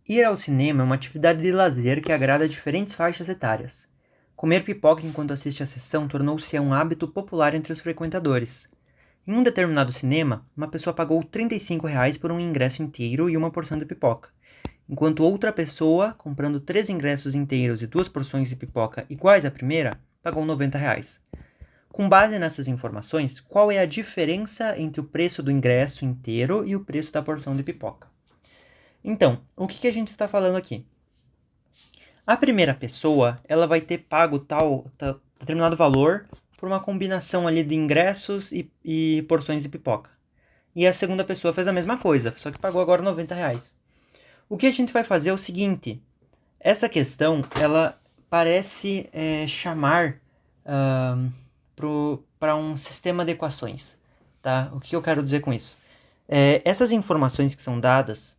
Ir ao cinema é uma atividade de lazer que agrada diferentes faixas etárias. Comer pipoca enquanto assiste à sessão tornou-se um hábito popular entre os frequentadores. Em um determinado cinema, uma pessoa pagou R$ 35 por um ingresso inteiro e uma porção de pipoca, enquanto outra pessoa, comprando 3 ingressos inteiros e 2 porções de pipoca iguais à primeira, pagou R$ 90. Com base nessas informações, qual é a diferença entre o preço do ingresso inteiro e o preço da porção de pipoca? Então, o que a gente está falando aqui? A primeira pessoa, ela vai ter pago tal determinado valor por uma combinação ali de ingressos e porções de pipoca. E a segunda pessoa fez a mesma coisa, só que pagou agora R$ 90. O que a gente vai fazer é o seguinte, essa questão, ela parece chamar para um sistema de equações, tá? O que eu quero dizer com isso? Essas informações que são dadas,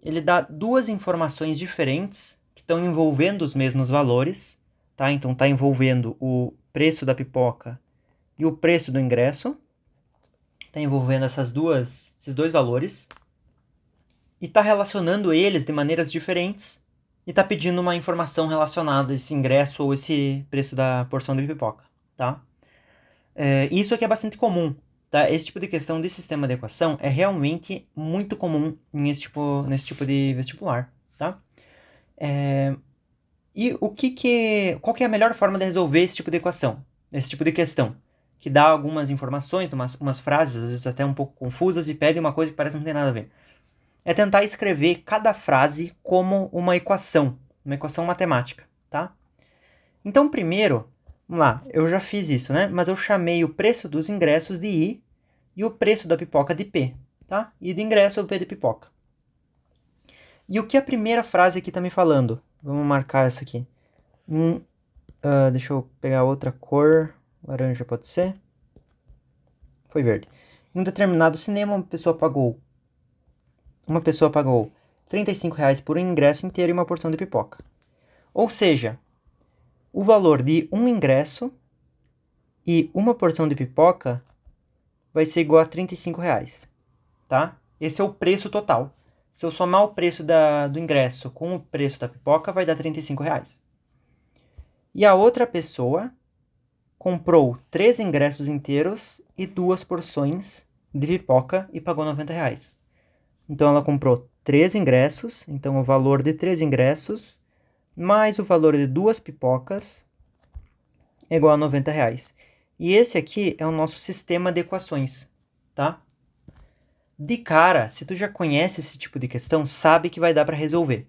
ele dá duas informações diferentes que estão envolvendo os mesmos valores, tá? Então está envolvendo o preço da pipoca e o preço do ingresso, está envolvendo esses dois valores e está relacionando eles de maneiras diferentes e está pedindo uma informação relacionada a esse ingresso ou esse preço da porção de pipoca, tá? Isso aqui é bastante comum, tá? Esse tipo de questão de sistema de equação é realmente muito comum nesse tipo de vestibular, tá? E qual que é a melhor forma de resolver esse tipo de equação? Esse tipo de questão? Que dá algumas informações, umas frases, às vezes até um pouco confusas, e pede uma coisa que parece que não tem nada a ver. É tentar escrever cada frase como uma equação matemática, tá? Então, primeiro, vamos lá, eu já fiz isso, né? Mas eu chamei o preço dos ingressos de I e o preço da pipoca de P, tá? I de ingresso ou P de pipoca. E o que a primeira frase aqui tá me falando? Vamos marcar essa aqui. Deixa eu pegar outra cor. Laranja pode ser? Foi verde. Em um determinado cinema, uma pessoa pagou R$ 35 por um ingresso inteiro e uma porção de pipoca. Ou seja, o valor de um ingresso e uma porção de pipoca vai ser igual a R$ 35, tá? Esse é o preço total. Se eu somar o preço do ingresso com o preço da pipoca, vai dar R$ 35. E a outra pessoa comprou 3 ingressos inteiros e 2 porções de pipoca e pagou R$ 90. Então ela comprou 3 ingressos, então o valor de 3 ingressos mais o valor de 2 pipocas é igual a R$ 90. E esse aqui é o nosso sistema de equações, tá? De cara, se tu já conhece esse tipo de questão, sabe que vai dar para resolver.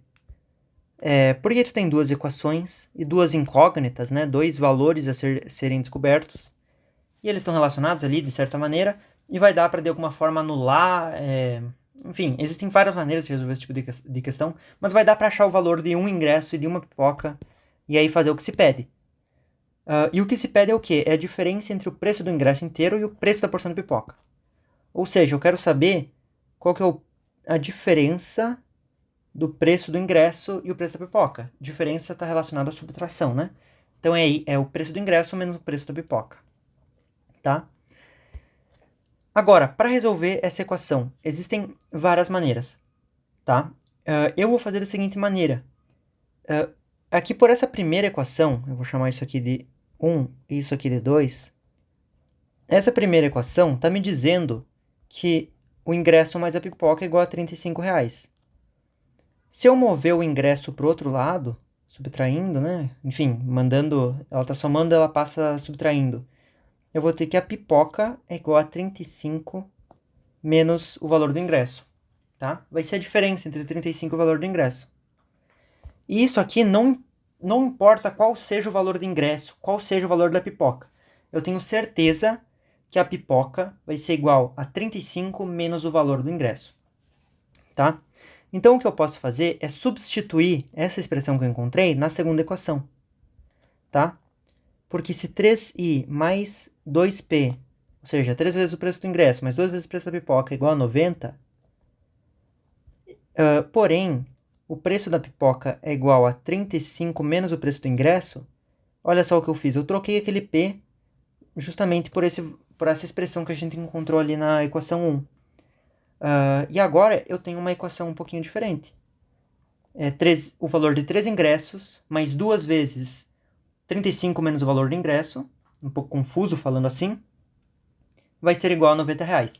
Porque tu tem duas equações e duas incógnitas, né? Dois valores a serem descobertos. E eles estão relacionados ali, de certa maneira. E vai dar para, de alguma forma, anular... Enfim, existem várias maneiras de resolver esse tipo de questão. Mas vai dar para achar o valor de um ingresso e de uma pipoca. E aí fazer o que se pede. E o que se pede é o quê? É a diferença entre o preço do ingresso inteiro e o preço da porção de pipoca. Ou seja, eu quero saber qual que é a diferença do preço do ingresso e o preço da pipoca. Diferença está relacionada à subtração, né? Então é o preço do ingresso menos o preço da pipoca, tá? Agora, para resolver essa equação, existem várias maneiras, tá? Eu vou fazer da seguinte maneira. Aqui por essa primeira equação, eu vou chamar isso aqui de 1 e isso aqui de 2. Essa primeira equação está me dizendo que o ingresso mais a pipoca é igual a R$ 35. Se eu mover o ingresso para o outro lado, subtraindo, né? Enfim, ela está somando, ela passa subtraindo. Eu vou ter que a pipoca é igual a 35 menos o valor do ingresso, tá? Vai ser a diferença entre 35 e o valor do ingresso. E isso aqui não importa qual seja o valor do ingresso, qual seja o valor da pipoca. Eu tenho certeza que a pipoca vai ser igual a 35 menos o valor do ingresso, tá? Então, o que eu posso fazer é substituir essa expressão que eu encontrei na segunda equação, tá? Porque se 3i mais 2p, ou seja, 3 vezes o preço do ingresso mais 2 vezes o preço da pipoca é igual a 90, porém, o preço da pipoca é igual a 35 menos o preço do ingresso, olha só o que eu fiz. Eu troquei aquele p justamente por essa expressão que a gente encontrou ali na equação 1. E agora eu tenho uma equação um pouquinho diferente. o valor de 3 ingressos, mais 2 vezes 35 menos o valor do ingresso, um pouco confuso falando assim, vai ser igual a R$90.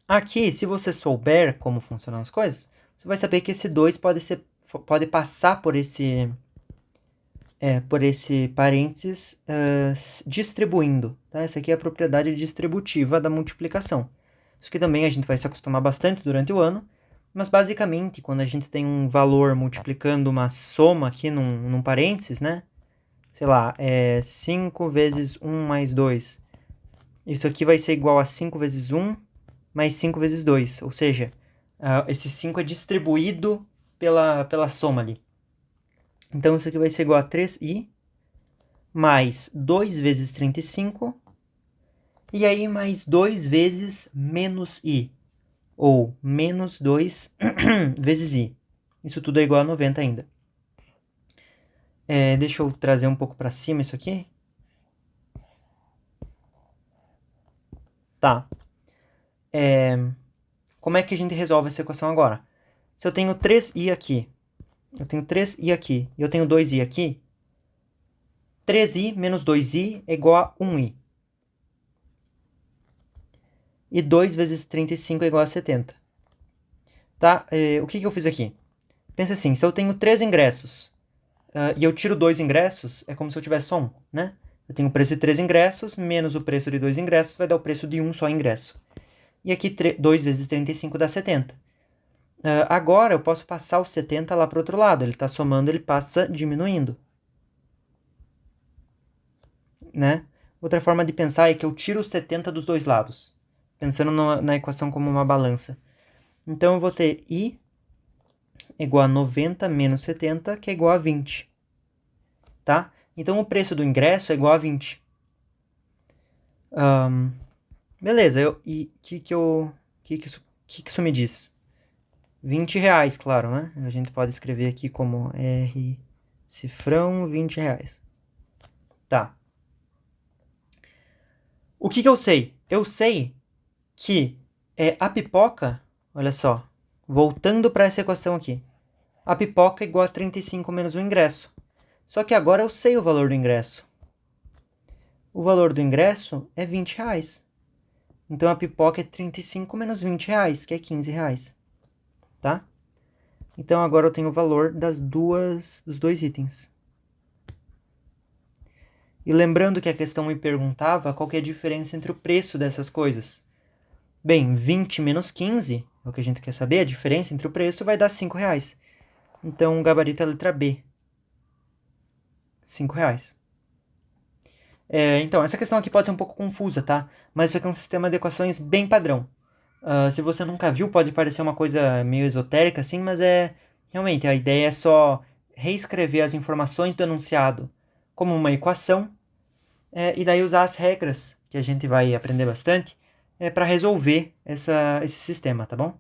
Aqui, se você souber como funcionam as coisas, você vai saber que esse 2 pode passar por esse parênteses distribuindo. Tá? Essa aqui é a propriedade distributiva da multiplicação. Isso aqui também a gente vai se acostumar bastante durante o ano, mas basicamente, quando a gente tem um valor multiplicando uma soma aqui num parênteses, né? Sei lá, 5 vezes 1 mais 2. Isso aqui vai ser igual a 5 vezes 1 mais 5 vezes 2. Ou seja, esse 5 é distribuído pela soma ali. Então, isso aqui vai ser igual a 3i mais 2 vezes 35. E aí, mais 2 vezes menos i. Ou menos 2 vezes i. Isso tudo é igual a 90 ainda. Deixa eu trazer um pouco para cima isso aqui. Tá. Como é que a gente resolve essa equação agora? Se eu tenho 3i aqui, eu tenho 3i aqui e eu tenho 2i aqui, 3i menos 2i é igual a 1i. E 2 vezes 35 é igual a 70. Tá? O que eu fiz aqui? Pensa assim, se eu tenho 3 ingressos e eu tiro 2 ingressos, é como se eu tivesse só um, né? Eu tenho o preço de 3 ingressos menos o preço de 2 ingressos, vai dar o preço de um só ingresso. E aqui 2 vezes 35 dá 70. Agora eu posso passar o 70 lá para o outro lado. Ele está somando, ele passa diminuindo. Né? Outra forma de pensar é que eu tiro o 70 dos dois lados. Pensando na equação como uma balança. Então eu vou ter i igual a 90 menos 70, que é igual a 20. Tá? Então o preço do ingresso é igual a 20. Beleza, e o que isso me diz? R$20, claro, né? A gente pode escrever aqui como R cifrão R$20. Tá. O que eu sei? Eu sei que a pipoca, olha só, voltando para essa equação aqui, a pipoca é igual a 35 menos o ingresso. Só que agora eu sei o valor do ingresso. O valor do ingresso é R$20. Então a pipoca é 35 menos R$20, que é R$15. Tá? Então agora eu tenho o valor dos dois itens. E lembrando que a questão me perguntava qual que é a diferença entre o preço dessas coisas. Bem, 20 menos 15, é o que a gente quer saber, a diferença entre o preço vai dar R$5. Então o gabarito é a letra B. R$5. Então, essa questão aqui pode ser um pouco confusa, tá? Mas isso aqui é um sistema de equações bem padrão. Se você nunca viu, pode parecer uma coisa meio esotérica, assim, mas realmente, a ideia é só reescrever as informações do enunciado como uma equação e daí usar as regras, que a gente vai aprender bastante, para resolver esse sistema, tá bom?